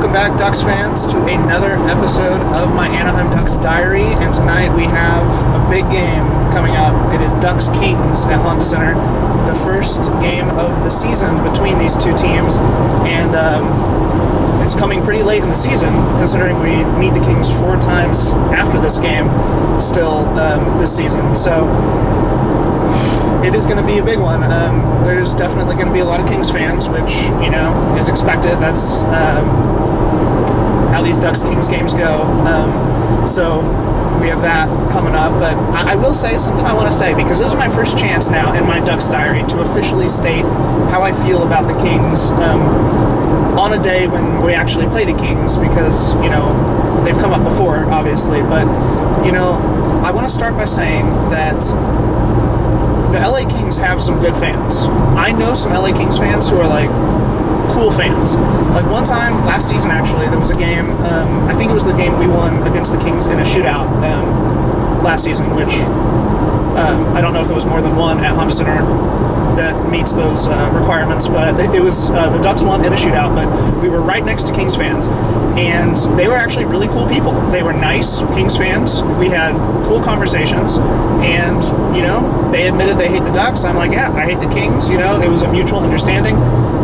Welcome back, Ducks fans, to another episode of my Anaheim Ducks diary. And tonight we have a big game coming up. It is Ducks Kings at Honda Center, the first game of the season between these two teams. And it's coming pretty late in the season, considering we meet the Kings 4 times after this game still this season. So it is going to be a big one. There's definitely going to be a lot of Kings fans, which, you know, is expected. That's how these Ducks-Kings games go. So we have that coming up. But I will say something I want to say, because this is my first chance now in my Ducks diary to officially state how I feel about the Kings on a day when we actually play the Kings, because, you know, they've come up before, obviously. But, you know, I want to start by saying that the LA Kings have some good fans. I know some LA Kings fans who are like cool fans. Like one time last season, actually, there was a game, I think it was the game we won against the Kings in a shootout last season, which I don't know if there was more than one at Honda Center that meets those requirements, but it was the Ducks won in a shootout. But we were right next to Kings fans, and they were actually really cool people. They were nice Kings fans. We had cool conversations, and, you know, they admitted they hate the Ducks. I'm like, yeah, I hate the Kings. You know, it was a mutual understanding,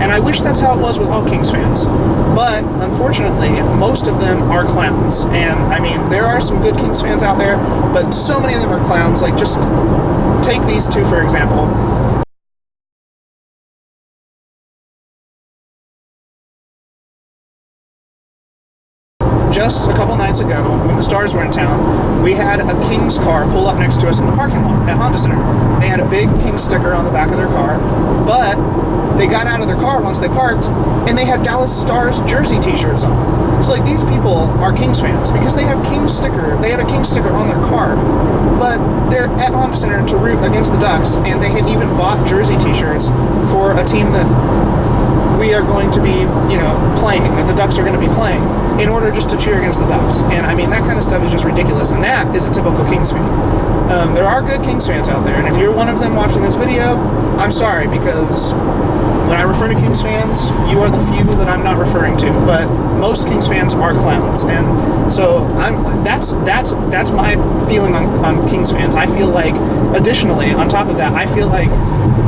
and I wish that's how it was with all Kings fans. But unfortunately, most of them are clowns, and I mean, there are some good Kings fans out there, but so many of them are clowns. Like, just take these two for example. Just a couple nights ago, when the Stars were in town, we had a Kings car pull up next to us in the parking lot at Honda Center. They had a big Kings sticker on the back of their car, but they got out of their car once they parked, and they had Dallas Stars jersey t-shirts on. So, like, these people are Kings fans because they have a Kings sticker on their car, but they're at Honda Center to root against the Ducks, and they had even bought jersey t-shirts for a team that we are going to be, you know, playing, that the Ducks are going to be playing, in order just to cheer against the Ducks. And I mean, that kind of stuff is just ridiculous, and that is a typical Kings fan. There are good Kings fans out there, and if you're one of them watching this video, I'm sorry, because when I refer to Kings fans, you are the few that I'm not referring to, but most Kings fans are clowns. And so that's my feeling on Kings fans. I feel like, additionally, on top of that, I feel like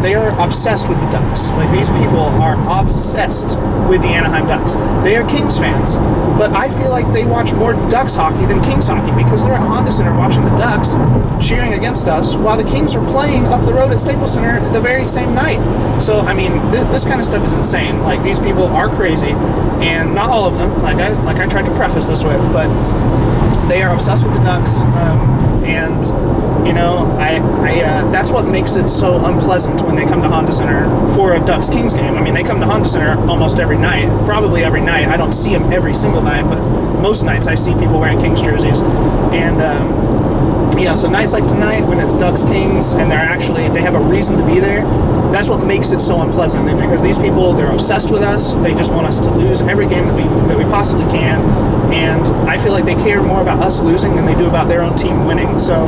they are obsessed with the Ducks. Like, these people are obsessed with the Anaheim Ducks. They are Kings fans, but I feel like they watch more Ducks hockey than Kings hockey, because they're at Honda Center watching the Ducks cheering against us while the Kings are playing up the road at Staples Center the very same night. So, I mean, this kind of stuff is insane. Like, these people are crazy, and not all of them, like I tried to preface this with, but they are obsessed with the Ducks, and, you know, that's what makes it so unpleasant when they come to Honda Center for a Ducks-Kings game. I mean, they come to Honda Center almost every night, probably every night. I don't see them every single night, but most nights I see people wearing Kings jerseys. And, you know, so nights like tonight, when it's Ducks-Kings, and they have a reason to be there, that's what makes it so unpleasant, is because these people, they're obsessed with us. They just want us to lose every game that we possibly can, and I feel like they care more about us losing than they do about their own team winning. So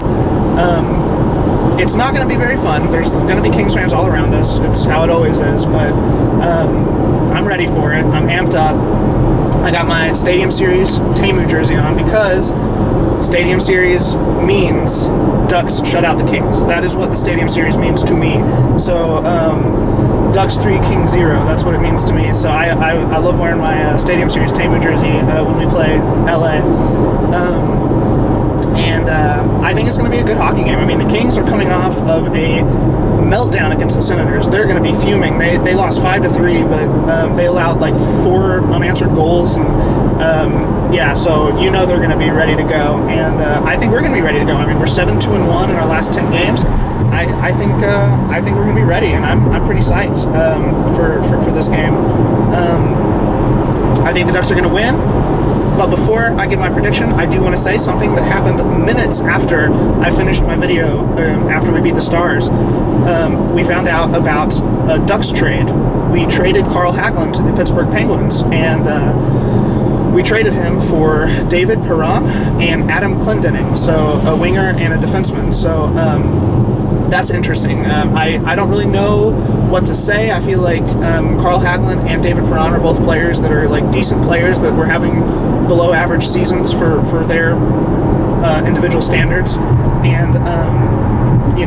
it's not going to be very fun. There's going to be Kings fans all around us. It's how it always is, but I'm ready for it. I'm amped up. I got my Stadium Series Tamu jersey on, because Stadium Series means Ducks shut out the Kings. That is what the Stadium Series means to me. So, Ducks 3, Kings 0, that's what it means to me. So I love wearing my Stadium Series Tamu jersey when we play LA. And I think it's going to be a good hockey game. I mean, the Kings are coming off of a meltdown against the Senators. They're going to be fuming. They lost 5-3, but they allowed like 4 unanswered goals, and yeah, so you know they're going to be ready to go, and I think we're going to be ready to go. I mean, we're 7-2-1 in our last 10 games. I think we're going to be ready, and I'm pretty psyched for this game. I think the Ducks are going to win. But before I give my prediction, I do want to say something that happened minutes after I finished my video, after we beat the Stars. We found out about a Ducks trade. We traded Carl Hagelin to the Pittsburgh Penguins, and we traded him for David Perron and Adam Clendening, so a winger and a defenseman. So that's interesting. I don't really know what to say. I feel like Carl Hagelin and David Perron are both players that are like decent players that were having below average seasons for their individual standards, and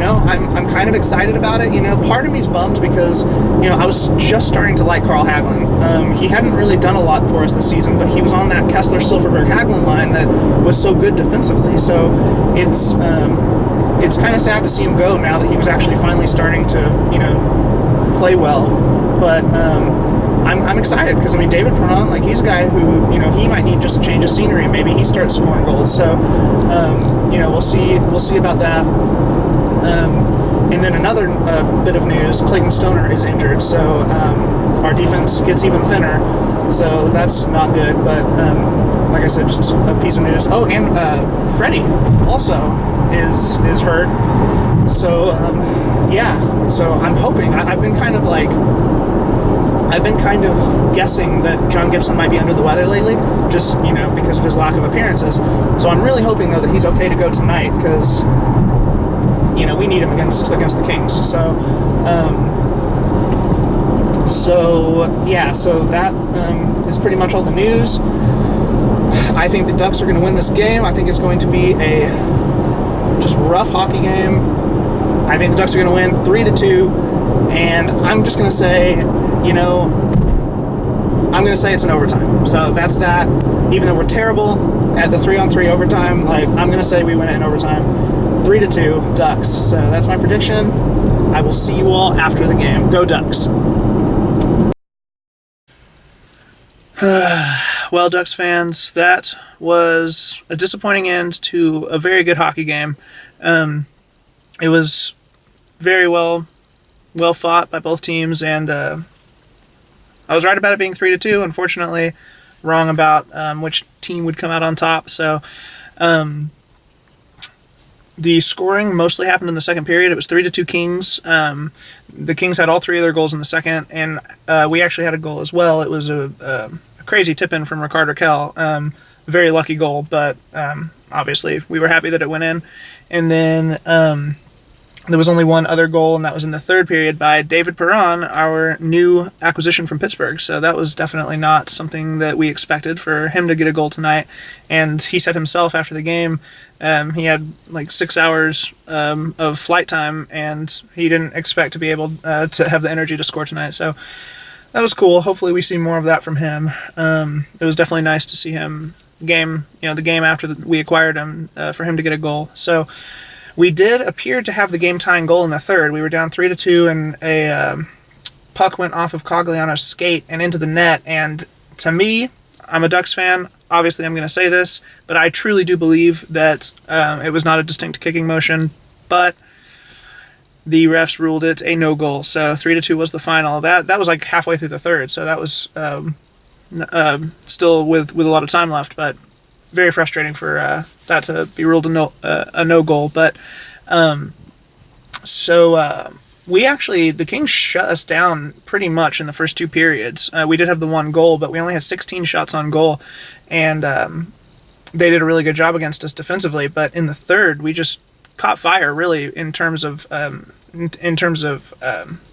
I'm kind of excited about it. Part of me's bummed because I was just starting to like Carl Hagelin. He hadn't really done a lot for us this season, but he was on that Kessler Silverberg Hagelin line that was so good defensively. So it's kind of sad to see him go now that he was actually finally starting to play well. But I'm excited because David Perron, like, he's a guy who he might need just a change of scenery and maybe he starts scoring goals. So we'll see about that. And then another bit of news: Clayton Stoner is injured, so our defense gets even thinner. So that's not good. But like I said, just a piece of news. Oh, and Freddie also is hurt. So yeah. So I'm hoping. I've been kind of guessing that John Gibson might be under the weather lately, just because of his lack of appearances. So I'm really hoping though that he's okay to go tonight, because we need him against the Kings. So that is pretty much all the news. I think the Ducks are going to win this game. I think it's going to be a just rough hockey game. I think the Ducks are going to win 3-2, and I'm just going to say, I'm going to say it's an overtime. So that's that. Even though we're terrible at the 3-on-3 overtime, I'm going to say we win it in overtime. 3-2 Ducks. So that's my prediction. I will see you all after the game. Go Ducks. Well, Ducks fans, that was a disappointing end to a very good hockey game. It was very well fought by both teams, and I was right about it being 3-2. Unfortunately, wrong about which team would come out on top. So the scoring mostly happened in the second period. It was 3-2 Kings. The Kings had all three of their goals in the second, and we actually had a goal as well. It was a crazy tip-in from Ricard Raquel. Very lucky goal, but obviously we were happy that it went in. And then there was only one other goal, and that was in the third period by David Perron, our new acquisition from Pittsburgh. So that was definitely not something that we expected, for him to get a goal tonight. And he said himself after the game, he had 6 hours of flight time, and he didn't expect to be able to have the energy to score tonight. So that was cool. Hopefully we see more of that from him. It was definitely nice to see him the game after we acquired him, for him to get a goal. So we did appear to have the game-tying goal in the third. We were down 3-2, and a puck went off of Cogliano's skate and into the net. And to me, I'm a Ducks fan. Obviously, I'm going to say this, but I truly do believe that it was not a distinct kicking motion, but the refs ruled it a no-goal. So 3-2 was the final. That was halfway through the third, so that was still with a lot of time left, but very frustrating for that to be ruled a no-goal. But the Kings shut us down pretty much in the first two periods. We did have the one goal, but we only had 16 shots on goal, and they did a really good job against us defensively. But in the third, we just caught fire, really, in terms of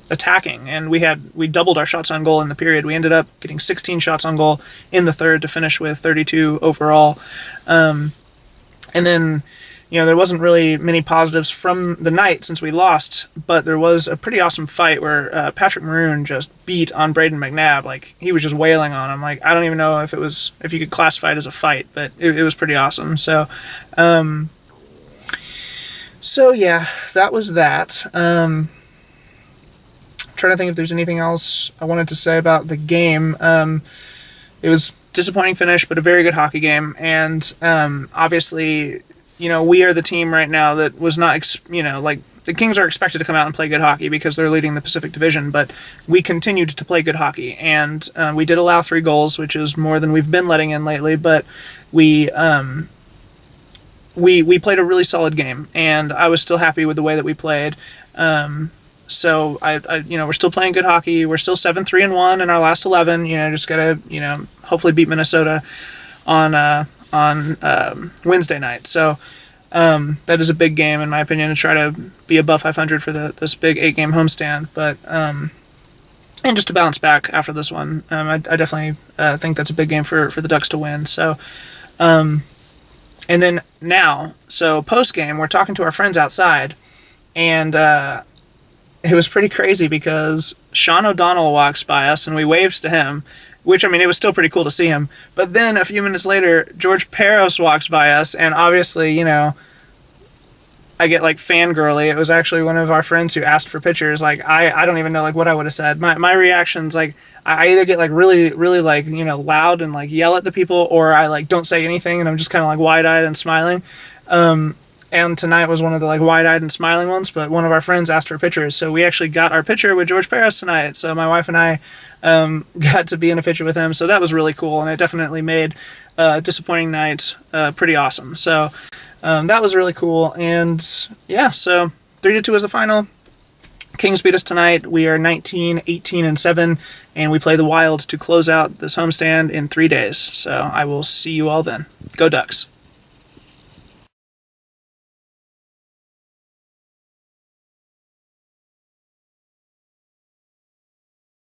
attacking, and we doubled our shots on goal in the period. We ended up getting 16 shots on goal in the third to finish with 32 overall. And then, there wasn't really many positives from the night since we lost, but there was a pretty awesome fight where Patrick Maroon just beat on Braden McNabb. He was just wailing on him. I don't even know if you could classify it as a fight, but it was pretty awesome. So yeah, that was that. Trying to think if there's anything else I wanted to say about the game. It was disappointing finish, but a very good hockey game. And obviously, we are the team right now that was not, the Kings are expected to come out and play good hockey because they're leading the Pacific Division, but we continued to play good hockey. And we did allow 3 goals, which is more than we've been letting in lately, but we played a really solid game, and I was still happy with the way that we played. So we're still playing good hockey. We're still 7-3-1 in our last 11. Just gotta hopefully beat Minnesota on Wednesday night. So That is a big game in my opinion to try to be above 500 for this big 8-game homestand. But and just to bounce back after this one, I definitely think that's a big game for the Ducks to win. So, and then now, so post game, we're talking to our friends outside, and it was pretty crazy because Sean O'Donnell walks by us and we waved to him, which, I mean, it was still pretty cool to see him. But then a few minutes later, George Parros walks by us, and obviously, you know, I get like fangirly. It was actually one of our friends who asked for pictures. Like, I don't even know like what I would have said. My reactions, like, I either get like really, really like, you know, loud and like yell at the people, or I like don't say anything and I'm just kind of like wide-eyed and smiling. And tonight was one of the like wide-eyed and smiling ones, but one of our friends asked for pictures, so we actually got our picture with George Parros tonight. So my wife and I got to be in a picture with him, so that was really cool, and it definitely made a disappointing night pretty awesome. So that was really cool, and yeah, so 3-2 is the final. Kings beat us tonight. We are 19, 18, and 7, and we play the Wild to close out this homestand in 3 days. So I will see you all then. Go Ducks.